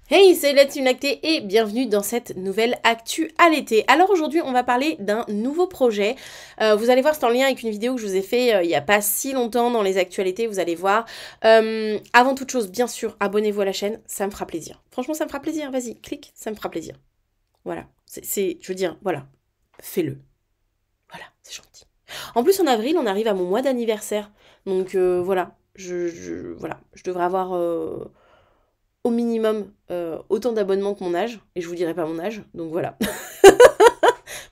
Hey, c'est la Team Lactée et bienvenue dans cette nouvelle Actu à l'été. Alors aujourd'hui, on va parler d'un nouveau projet. Vous allez voir, c'est en lien avec une vidéo que je vous ai fait il n'y a pas si longtemps dans les actualités, vous allez voir. Avant toute chose, bien sûr, abonnez-vous à la chaîne, ça me fera plaisir. Franchement, ça me fera plaisir, vas-y, clique, ça me fera plaisir. Voilà, je veux dire, voilà, fais-le. Voilà, c'est gentil. En plus, en avril, on arrive à mon mois d'anniversaire. Donc voilà, voilà, je devrais avoir au minimum autant d'abonnements que mon âge, et je vous dirai pas mon âge, donc voilà. Je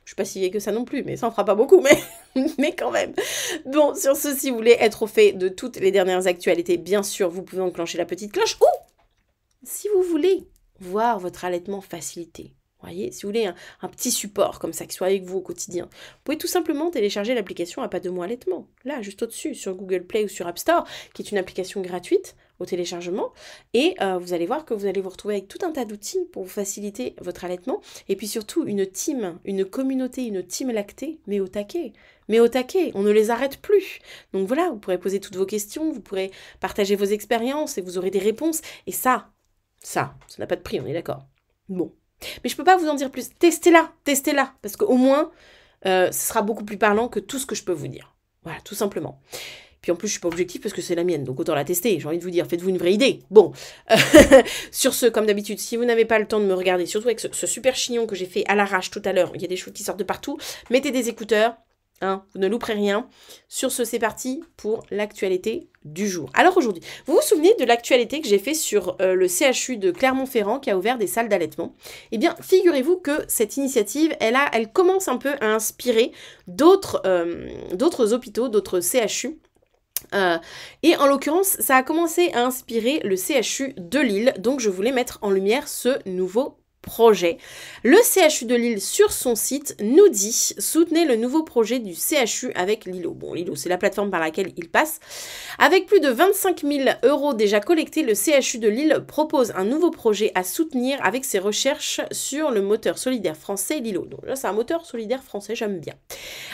suis pas si vieille que ça non plus, mais ça en fera pas beaucoup, mais quand même. Bon, sur ce, si vous voulez être au fait de toutes les dernières actualités, bien sûr, vous pouvez enclencher la petite cloche, ou si vous voulez voir votre allaitement facilité, voyez, si vous voulez un petit support comme ça qui soit avec vous au quotidien, vous pouvez tout simplement télécharger l'application à pas de mots allaitement, là, juste au-dessus, sur Google Play ou sur App Store, qui est une application gratuite au téléchargement, et vous allez voir que vous allez vous retrouver avec tout un tas d'outils pour vous faciliter votre allaitement, et puis surtout une team, une communauté, une team lactée, mais au taquet. Mais au taquet, on ne les arrête plus. Donc voilà, vous pourrez poser toutes vos questions, vous pourrez partager vos expériences et vous aurez des réponses. Et ça n'a pas de prix, on est d'accord. Bon. Mais je peux pas vous en dire plus. Testez-la, parce qu'au moins, ce sera beaucoup plus parlant que tout ce que je peux vous dire. Voilà, tout simplement. Puis en plus, je suis pas objective parce que c'est la mienne, donc autant la tester. J'ai envie de vous dire, faites-vous une vraie idée. Bon, sur ce, comme d'habitude, si vous n'avez pas le temps de me regarder, surtout avec ce super chignon que j'ai fait à l'arrache tout à l'heure, il y a des choses qui sortent de partout, mettez des écouteurs, hein, vous ne louperez rien. Sur ce, c'est parti pour l'actualité du jour. Alors aujourd'hui, vous vous souvenez de l'actualité que j'ai fait sur le CHU de Clermont-Ferrand qui a ouvert des salles d'allaitement? Eh bien, figurez-vous que cette initiative, elle commence un peu à inspirer d'autres hôpitaux, d'autres CHU. Et en l'occurrence, ça a commencé à inspirer le CHU de Lille, donc je voulais mettre en lumière ce nouveau projet. Le CHU de Lille, sur son site, nous dit « Soutenez le nouveau projet du CHU avec Lilo ». Bon, Lilo, c'est la plateforme par laquelle il passe. Avec plus de 25 000 € déjà collectés, le CHU de Lille propose un nouveau projet à soutenir avec ses recherches sur le moteur solidaire français Lilo. Donc là, c'est un moteur solidaire français, j'aime bien.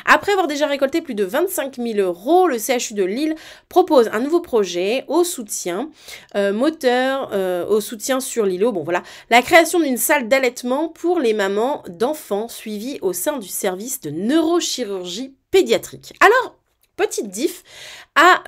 Après avoir déjà récolté plus de 25 000 €, le CHU de Lille propose un nouveau projet au soutien, au soutien sur Lilo. Bon voilà, la création d'une salle d'allaitement pour les mamans d'enfants suivis au sein du service de neurochirurgie pédiatrique. Alors, petite diff, à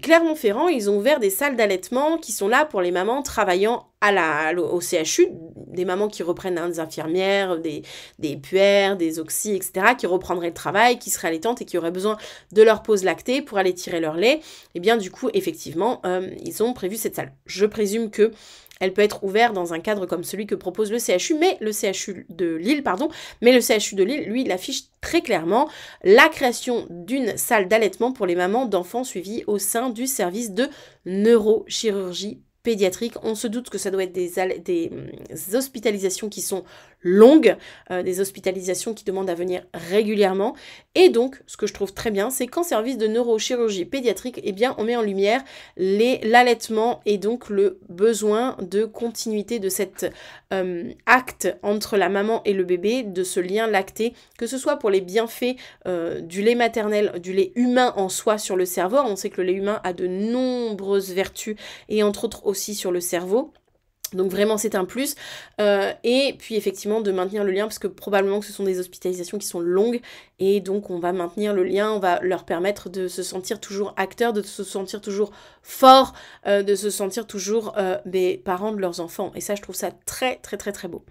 Clermont-Ferrand, ils ont ouvert des salles d'allaitement qui sont là pour les mamans travaillant au CHU, des mamans qui reprennent des infirmières, des puères, des oxys, etc., qui reprendraient le travail, qui seraient allaitantes et qui auraient besoin de leur pause lactée pour aller tirer leur lait. Et bien du coup, effectivement, ils ont prévu cette salle. Je présume que elle peut être ouverte dans un cadre comme celui que propose le CHU, mais le CHU de Lille, lui, il affiche très clairement la création d'une salle d'allaitement pour les mamans d'enfants suivis au sein du service de neurochirurgie pédiatrique. On se doute que ça doit être des hospitalisations qui sont longues, des hospitalisations qui demandent à venir régulièrement. Et donc, ce que je trouve très bien, c'est qu'en service de neurochirurgie pédiatrique, eh bien, on met en lumière l'allaitement et donc le besoin de continuité de cet acte entre la maman et le bébé, de ce lien lacté, que ce soit pour les bienfaits du lait maternel, du lait humain en soi sur le cerveau. On sait que le lait humain a de nombreuses vertus et entre autres aussi sur le cerveau. Donc vraiment c'est un plus, et puis effectivement de maintenir le lien parce que probablement que ce sont des hospitalisations qui sont longues et donc on va maintenir le lien, on va leur permettre de se sentir toujours acteurs, de se sentir toujours forts, de se sentir toujours des parents de leurs enfants, et ça je trouve ça très très très très beau.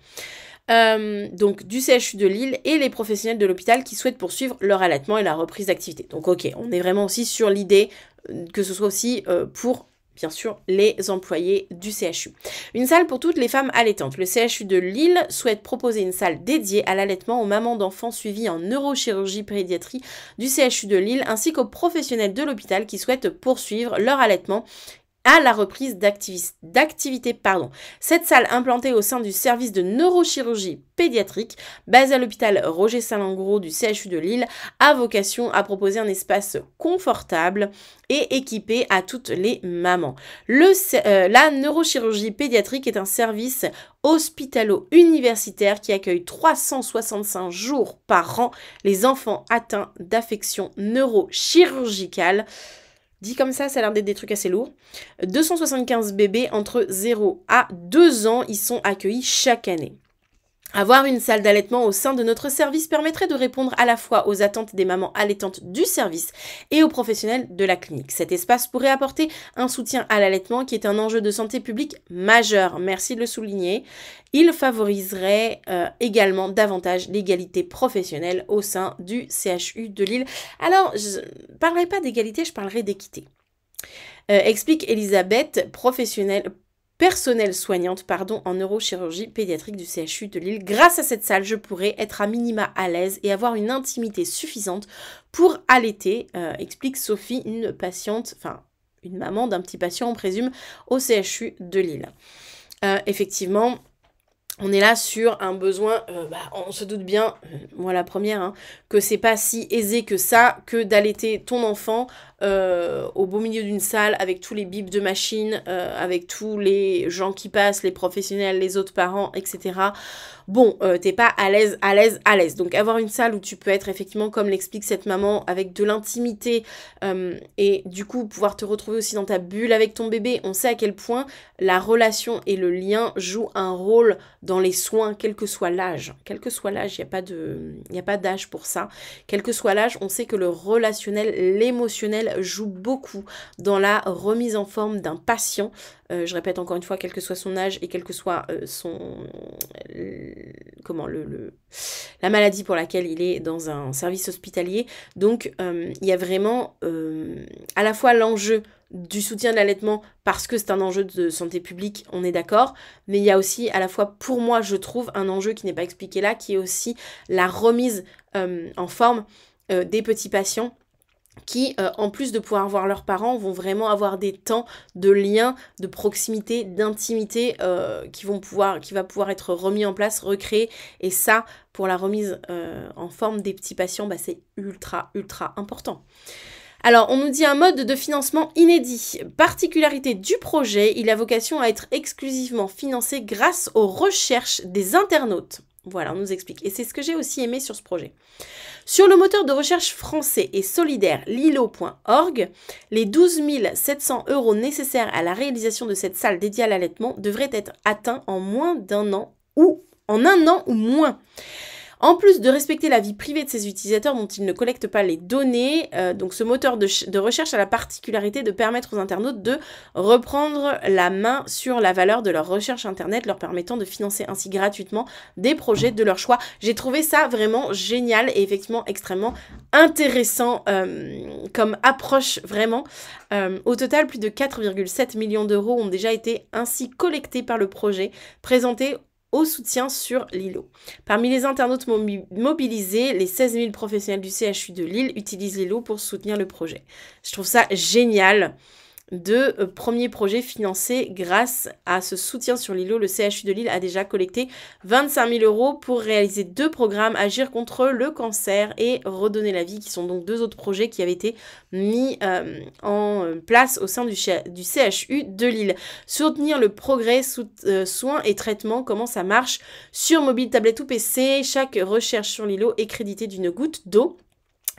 Donc du CHU de Lille et les professionnels de l'hôpital qui souhaitent poursuivre leur allaitement et la reprise d'activité. Donc ok, on est vraiment aussi sur l'idée que ce soit aussi pour bien sûr, les employés du CHU. Une salle pour toutes les femmes allaitantes. Le CHU de Lille souhaite proposer une salle dédiée à l'allaitement aux mamans d'enfants suivis en neurochirurgie pédiatrie du CHU de Lille, ainsi qu'aux professionnels de l'hôpital qui souhaitent poursuivre leur allaitement à la reprise d'activité. Cette salle implantée au sein du service de neurochirurgie pédiatrique, basée à l'hôpital Roger Salengro du CHU de Lille, a vocation à proposer un espace confortable et équipé à toutes les mamans. La neurochirurgie pédiatrique est un service hospitalo-universitaire qui accueille 365 jours par an les enfants atteints d'affections neurochirurgicales. Dit comme ça a l'air d'être des trucs assez lourds. 275 bébés entre 0 à 2 ans, ils sont accueillis chaque année. Avoir une salle d'allaitement au sein de notre service permettrait de répondre à la fois aux attentes des mamans allaitantes du service et aux professionnels de la clinique. Cet espace pourrait apporter un soutien à l'allaitement qui est un enjeu de santé publique majeur, merci de le souligner. Il favoriserait également davantage l'égalité professionnelle au sein du CHU de Lille. Alors, je ne parlerai pas d'égalité, je parlerai d'équité. Explique Elisabeth, personnelle soignante en neurochirurgie pédiatrique du CHU de Lille. Grâce à cette salle, je pourrais être à minima à l'aise et avoir une intimité suffisante pour allaiter, explique Sophie, une maman d'un petit patient, on présume, au CHU de Lille. Effectivement, on est là sur un besoin, on se doute bien, moi la première, que c'est pas si aisé que ça, que d'allaiter ton enfant au beau milieu d'une salle avec tous les bips de machines, avec tous les gens qui passent, les professionnels, les autres parents, etc. Bon, t'es pas à l'aise. Donc avoir une salle où tu peux être effectivement, comme l'explique cette maman, avec de l'intimité et du coup pouvoir te retrouver aussi dans ta bulle avec ton bébé, on sait à quel point la relation et le lien jouent un rôle dans les soins, quel que soit l'âge. Quel que soit l'âge, il n'y a pas d'âge pour ça. Quel que soit l'âge, on sait que le relationnel, l'émotionnel joue beaucoup dans la remise en forme d'un patient. Je répète encore une fois, quel que soit son âge et quel que soit la maladie pour laquelle il est dans un service hospitalier. Donc, il y a vraiment à la fois l'enjeu du soutien de l'allaitement parce que c'est un enjeu de santé publique, on est d'accord, mais il y a aussi à la fois, pour moi, je trouve, un enjeu qui n'est pas expliqué là, qui est aussi la remise en forme des petits patients qui, en plus de pouvoir voir leurs parents, vont vraiment avoir des temps de lien, de proximité, d'intimité qui va pouvoir être remis en place, recréé. Et ça, pour la remise en forme des petits patients, c'est ultra, ultra important. Alors, on nous dit un mode de financement inédit. Particularité du projet, il a vocation à être exclusivement financé grâce aux recherches des internautes. Voilà, on nous explique. Et c'est ce que j'ai aussi aimé sur ce projet. Sur le moteur de recherche français et solidaire lilo.org, les 12 700 € nécessaires à la réalisation de cette salle dédiée à l'allaitement devraient être atteints en moins d'un an ou en un an ou moins. En plus de respecter la vie privée de ses utilisateurs dont il ne collecte pas les données, donc ce moteur de recherche a la particularité de permettre aux internautes de reprendre la main sur la valeur de leur recherche internet, leur permettant de financer ainsi gratuitement des projets de leur choix. J'ai trouvé ça vraiment génial et effectivement extrêmement intéressant comme approche vraiment. Au total, plus de 4,7 millions d'euros ont déjà été ainsi collectés par le projet, présenté au soutien sur Lilo. Parmi les internautes mobilisés, les 16 000 professionnels du CHU de Lille utilisent Lilo pour soutenir le projet. Je trouve ça génial. Premier projet financé grâce à ce soutien sur Lilo. Le CHU de Lille a déjà collecté 25 000 € pour réaliser 2 programmes, Agir contre le cancer et Redonner la vie, qui sont donc 2 autres projets qui avaient été mis en place au sein du CHU de Lille. Soutenir le progrès, soins et traitements, comment ça marche sur mobile, tablette ou PC. Chaque recherche sur Lilo est créditée d'une goutte d'eau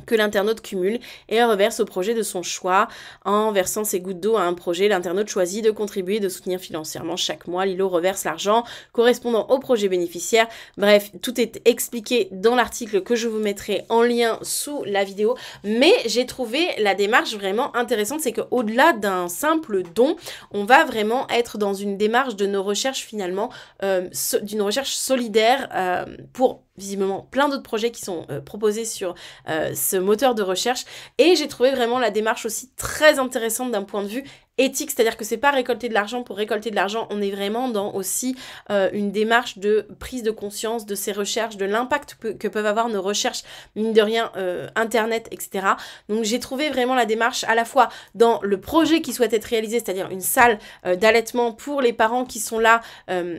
que l'internaute cumule et reverse au projet de son choix. En versant ses gouttes d'eau à un projet, l'internaute choisit de contribuer et de soutenir financièrement chaque mois. Lilo reverse l'argent correspondant au projet bénéficiaire. Bref, tout est expliqué dans l'article que je vous mettrai en lien sous la vidéo. Mais j'ai trouvé la démarche vraiment intéressante. C'est qu'au-delà d'un simple don, on va vraiment être dans une démarche de nos recherches finalement, d'une recherche solidaire pour visiblement plein d'autres projets qui sont proposés sur ce moteur de recherche. Et j'ai trouvé vraiment la démarche aussi très intéressante d'un point de vue éthique, c'est-à-dire que c'est pas récolter de l'argent pour récolter de l'argent, on est vraiment dans aussi une démarche de prise de conscience de ces recherches, de l'impact que peuvent avoir nos recherches, mine de rien, internet, etc. Donc j'ai trouvé vraiment la démarche à la fois dans le projet qui souhaite être réalisé, c'est-à-dire une salle d'allaitement pour les parents qui sont là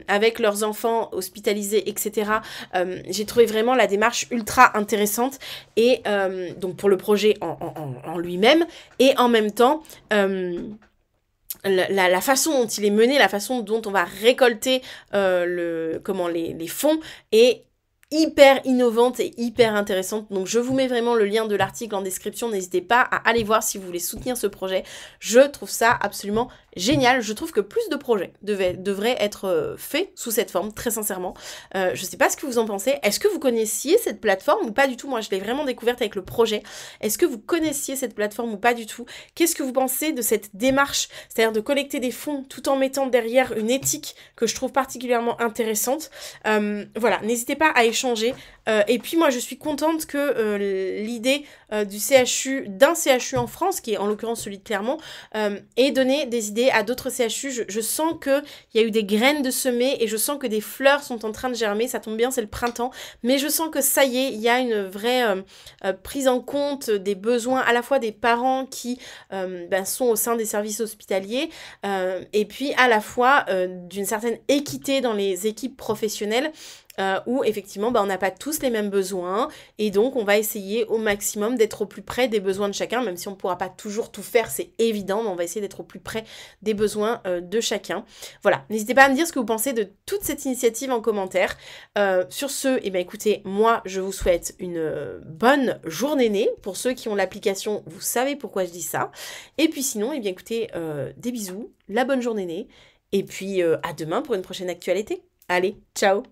avec leurs enfants hospitalisés, etc. J'ai trouvé vraiment la démarche ultra intéressante et donc pour le projet en lui-même et en même temps la façon dont il est mené, la façon dont on va récolter les fonds est hyper innovante et hyper intéressante. Donc je vous mets vraiment le lien de l'article en description. N'hésitez pas à aller voir si vous voulez soutenir ce projet. Je trouve ça absolument génial. Je trouve que plus de projets devraient être faits sous cette forme, très sincèrement. Je sais pas ce que vous en pensez. Est-ce que vous connaissiez cette plateforme ou pas du tout? Moi, je l'ai vraiment découverte avec le projet. Est-ce que vous connaissiez cette plateforme ou pas du tout? Qu'est-ce que vous pensez de cette démarche, c'est-à-dire de collecter des fonds tout en mettant derrière une éthique que je trouve particulièrement intéressante? Voilà, n'hésitez pas à échanger. Et puis moi, je suis contente que l'idée d'un CHU en France, qui est en l'occurrence celui de Clermont, ait donné des idées à d'autres CHU. Je sens qu'il y a eu des graines de semer et je sens que des fleurs sont en train de germer. Ça tombe bien, c'est le printemps. Mais je sens que ça y est, il y a une vraie prise en compte des besoins à la fois des parents qui sont au sein des services hospitaliers et puis à la fois d'une certaine équité dans les équipes professionnelles. Où effectivement on n'a pas tous les mêmes besoins et donc on va essayer au maximum d'être au plus près des besoins de chacun, même si on ne pourra pas toujours tout faire, c'est évident, mais on va essayer d'être au plus près des besoins de chacun. Voilà, n'hésitez pas à me dire ce que vous pensez de toute cette initiative en commentaire. Sur ce, écoutez, moi je vous souhaite une bonne journée. Pour ceux qui ont l'application, vous savez pourquoi je dis ça. Et puis sinon, écoutez, des bisous, la bonne journée et puis à demain pour une prochaine actualité. Allez, ciao!